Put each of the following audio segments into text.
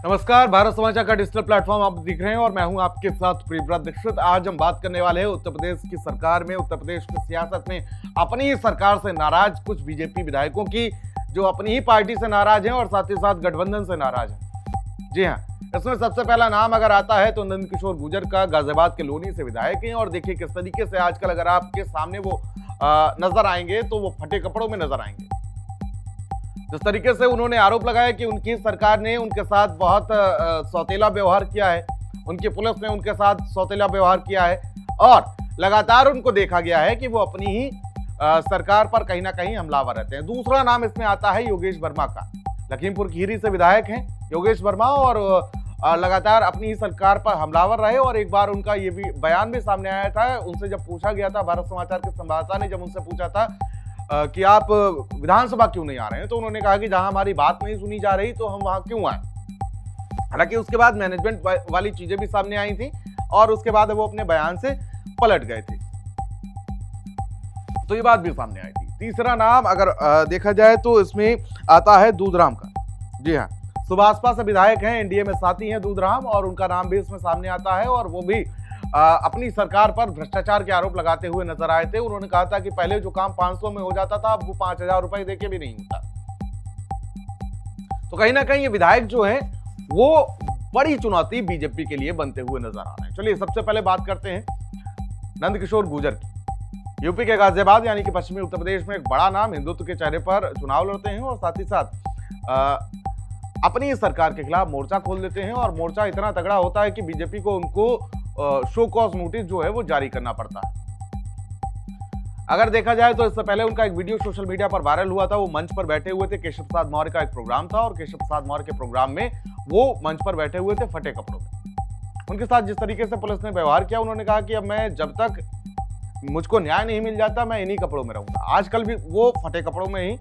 नमस्कार, भारत समाचार का डिजिटल प्लेटफॉर्म आप दिख रहे हैं और मैं हूं आपके साथ प्रियव्रत दीक्षित। आज हम बात करने वाले हैं उत्तर प्रदेश की सरकार में, उत्तर प्रदेश की सियासत में अपनी ही सरकार से नाराज कुछ बीजेपी विधायकों की, जो अपनी ही पार्टी से नाराज हैं और साथ ही साथ गठबंधन से नाराज हैं। जी हाँ, इसमें सबसे पहला नाम अगर आता है तो नंदकिशोर गुर्जर का, गाजियाबाद के लोनी से विधायक हैं। और देखिए किस तरीके से आजकल अगर आपके सामने वो नजर आएंगे तो वो फटे कपड़ों में नजर आएंगे। जिस तरीके से उन्होंने आरोप लगाया कि उनकी सरकार ने उनके साथ बहुत सौतेला व्यवहार किया है, उनकी पुलिस ने उनके साथ सौतेला व्यवहार किया है और लगातार उनको देखा गया है कि वो अपनी ही सरकार पर कहीं ना कहीं हमलावर रहते हैं। दूसरा नाम इसमें आता है योगेश वर्मा का। लखीमपुर खीरी से विधायक हैं योगेश वर्मा और लगातार अपनी ही सरकार पर हमलावर रहे। और एक बार उनका ये भी बयान भी सामने आया था, उनसे जब पूछा गया था, भारत समाचार के संवाददाता ने जब उनसे पूछा था कि आप विधानसभा क्यों नहीं आ रहे हैं, तो उन्होंने कहा कि जहां हमारी बात नहीं सुनी जा रही तो हम वहां क्यों आए। हालांकि उसके बाद मैनेजमेंट वाली चीजें भी सामने आई थी और उसके बाद वो अपने बयान से पलट गए थे, तो ये बात भी सामने आई थी। तीसरा नाम अगर देखा जाए तो इसमें आता है दूधराम का। जी हाँ, सुभाषपा से विधायक हैं, एनडीए में साथी हैं दूधराम, और उनका नाम भी इसमें सामने आता है। और वो भी अपनी सरकार पर भ्रष्टाचार के आरोप लगाते हुए नजर आए थे। उन्होंने कहा था कि पहले जो काम 500 में हो जाता था, अब वो 5000 रुपए देके भी नहीं होता। तो कहीं ना कहीं ये विधायक जो है वो बड़ी चुनौती बीजेपी के लिए बनते हुए नजर आ रहे हैं। चलिए सबसे पहले बात करते हैं नंदकिशोर गुर्जर की। यूपी के गाजियाबाद यानी कि पश्चिमी उत्तर प्रदेश में एक बड़ा नाम, हिंदुत्व के चेहरे पर चुनाव लड़ते हैं और साथ ही साथ अपनी सरकार के खिलाफ मोर्चा खोल देते हैं। और मोर्चा इतना तगड़ा होता है कि बीजेपी को उनको शो कॉज नोटिस जो है वो जारी करना पड़ता है। अगर देखा जाए तो इससे पहले उनका एक वीडियो सोशल मीडिया पर वायरल हुआ था। वो मंच पर बैठे हुए थे, केशव प्रसाद मौर्य का एक प्रोग्राम था और केशव प्रसाद मौर्य के प्रोग्राम में वो मंच पर बैठे हुए थे फटे कपड़ों में। उनके साथ जिस तरीके से पुलिस ने व्यवहार किया, उन्होंने कहा कि अब मैं जब तक मुझको न्याय नहीं मिल जाता मैं इन्हीं कपड़ों में रहूंगा। आजकल भी वो फटे कपड़ों में ही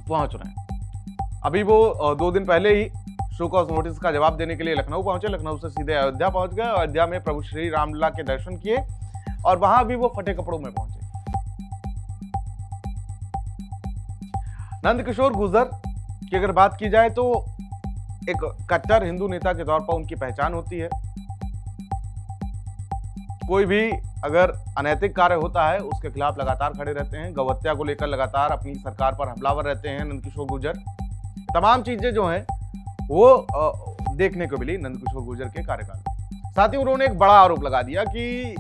पहुंच रहे हैं। अभी वो 2 दिन पहले ही शो कॉज नोटिस का जवाब देने के लिए लखनऊ पहुंचे, लखनऊ से सीधे अयोध्या पहुंच गए। अयोध्या में प्रभु श्री रामलला के दर्शन किए और वहां भी वो फटे कपड़ों में पहुंचे। नंदकिशोर गुर्जर की अगर बात की जाए तो एक कट्टर हिंदू नेता के तौर पर उनकी पहचान होती है। कोई भी अगर अनैतिक कार्य होता है उसके खिलाफ लगातार खड़े रहते हैं। गौहत्या को लेकर लगातार अपनी सरकार पर हमलावर रहते हैं नंदकिशोर गुर्जर। तमाम चीजें जो हैं वो देखने को मिली नंदकिशोर गुर्जर के कार्यकाल में। साथ ही उन्होंने एक बड़ा आरोप लगा दिया कि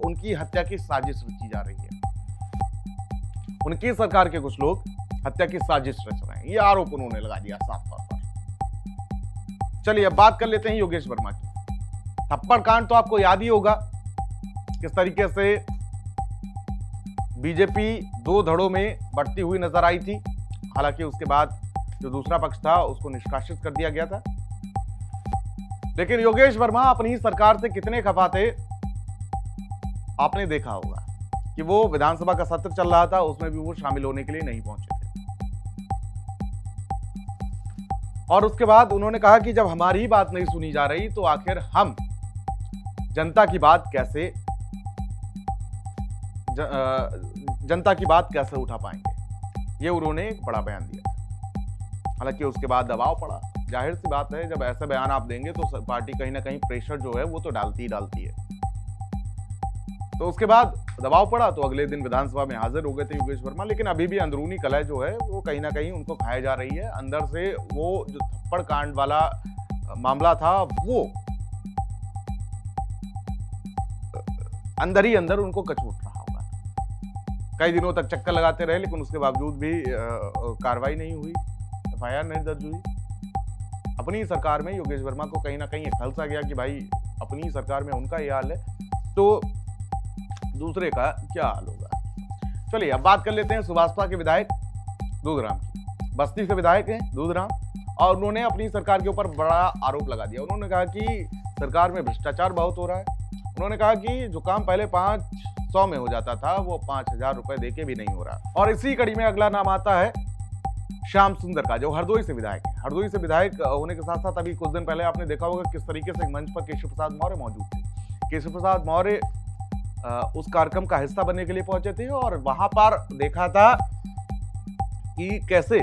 उनकी हत्या की साजिश रची जा रही है। उनकी सरकार के कुछ लोग हत्या की साजिश रच रहे हैं, ये आरोप उन्होंने लगा दिया साफ तौर पर। चलिए अब बात कर लेते हैं योगेश वर्मा की। थप्पड़ कांड तो आपको याद ही होगा, किस तरीके से बीजेपी 2 धड़ों में बढ़ती हुई नजर आई थी। हालांकि उसके बाद जो दूसरा पक्ष था उसको निष्कासित कर दिया गया था। लेकिन योगेश वर्मा अपनी सरकार से कितने खफा थे आपने देखा होगा कि वो विधानसभा का सत्र चल रहा था, उसमें भी वो शामिल होने के लिए नहीं पहुंचे थे। और उसके बाद उन्होंने कहा कि जब हमारी ही बात नहीं सुनी जा रही तो आखिर हम जनता की बात कैसे उठा पाएंगे, ये उन्होंने एक बड़ा बयान दिया। हालांकि उसके बाद दबाव पड़ा, जाहिर सी बात है जब ऐसे बयान आप देंगे तो पार्टी कहीं ना कहीं प्रेशर जो है वो तो डालती है। तो उसके बाद दबाव पड़ा तो अगले दिन विधानसभा में हाजिर हो गए थे योगेश वर्मा। लेकिन अभी भी अंदरूनी कलह जो है वो कहीं ना कहीं उनको खाई जा रही है। अंदर से वो जो थप्पड़ कांड वाला मामला था वो अंदर ही अंदर उनको कचोट रहा होगा। कई दिनों तक चक्कर लगाते रहे लेकिन उसके बावजूद भी कार्रवाई नहीं हुई, FIR नहीं दर्ज हुई। अपनी सरकार में योगेश वर्मा को कहीं ना कहीं एक खलसा गया कि भाई अपनी सरकार में उनका ये हाल है तो दूसरे का क्या हाल होगा। चलिए अब बात कर लेते हैं सुभाषपा के विधायक दूधराम की। बस्ती से विधायक हैं दूधराम और उन्होंने अपनी सरकार के ऊपर बड़ा आरोप लगा दिया। उन्होंने कहा कि सरकार में भ्रष्टाचार बहुत हो रहा है। उन्होंने कहा कि जो काम पहले 500 में हो जाता था वो 5000 रुपए देके भी नहीं हो रहा। और इसी कड़ी में अगला नाम आता है श्याम सुंदर का, जो हरदोई से विधायक है। हरदोई से विधायक होने के साथ साथ अभी कुछ दिन पहले आपने देखा होगा किस तरीके से मंच पर केशव प्रसाद मौर्य मौजूद थे। केशव प्रसाद मौर्य उस कार्यक्रम का हिस्सा बनने के लिए पहुंचे थे और वहां पर देखा था कि कैसे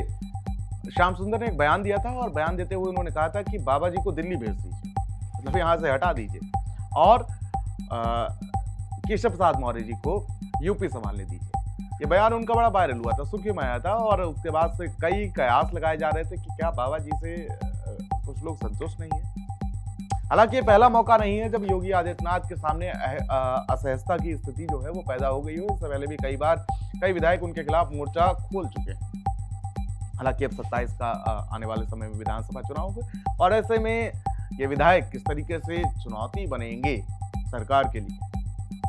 श्याम सुंदर ने एक बयान दिया था और बयान देते हुए उन्होंने कहा था कि बाबा जी को दिल्ली भेज दीजिए, मतलब यहाँ से हटा दीजिए और केशव प्रसाद मौर्य जी को यूपी संभालने दीजिए। ये बयान उनका बड़ा वायरल हुआ था, सुर्खियों में आया था और उसके बाद से कई कयास लगाए जा रहे थे कि क्या बाबा जी से कुछ लोग संतुष्ट नहीं है। हालांकि ये पहला मौका नहीं है जब योगी आदित्यनाथ के सामने असहजता की स्थिति जो है वो पैदा हो गई हो। इससे पहले भी कई बार कई विधायक उनके खिलाफ मोर्चा खोल चुके हैं। हालांकि अब 27 का आने वाले समय में विधानसभा चुनाव है और ऐसे में ये विधायक किस तरीके से चुनौती बनेंगे सरकार के लिए,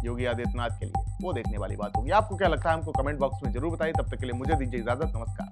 योगी आदित्यनाथ के लिए, वो देखने वाली बात होगी। आपको क्या लगता है हमको कमेंट बॉक्स में जरूर बताइए। तब तक के लिए मुझे दीजिए इजाजत। नमस्कार।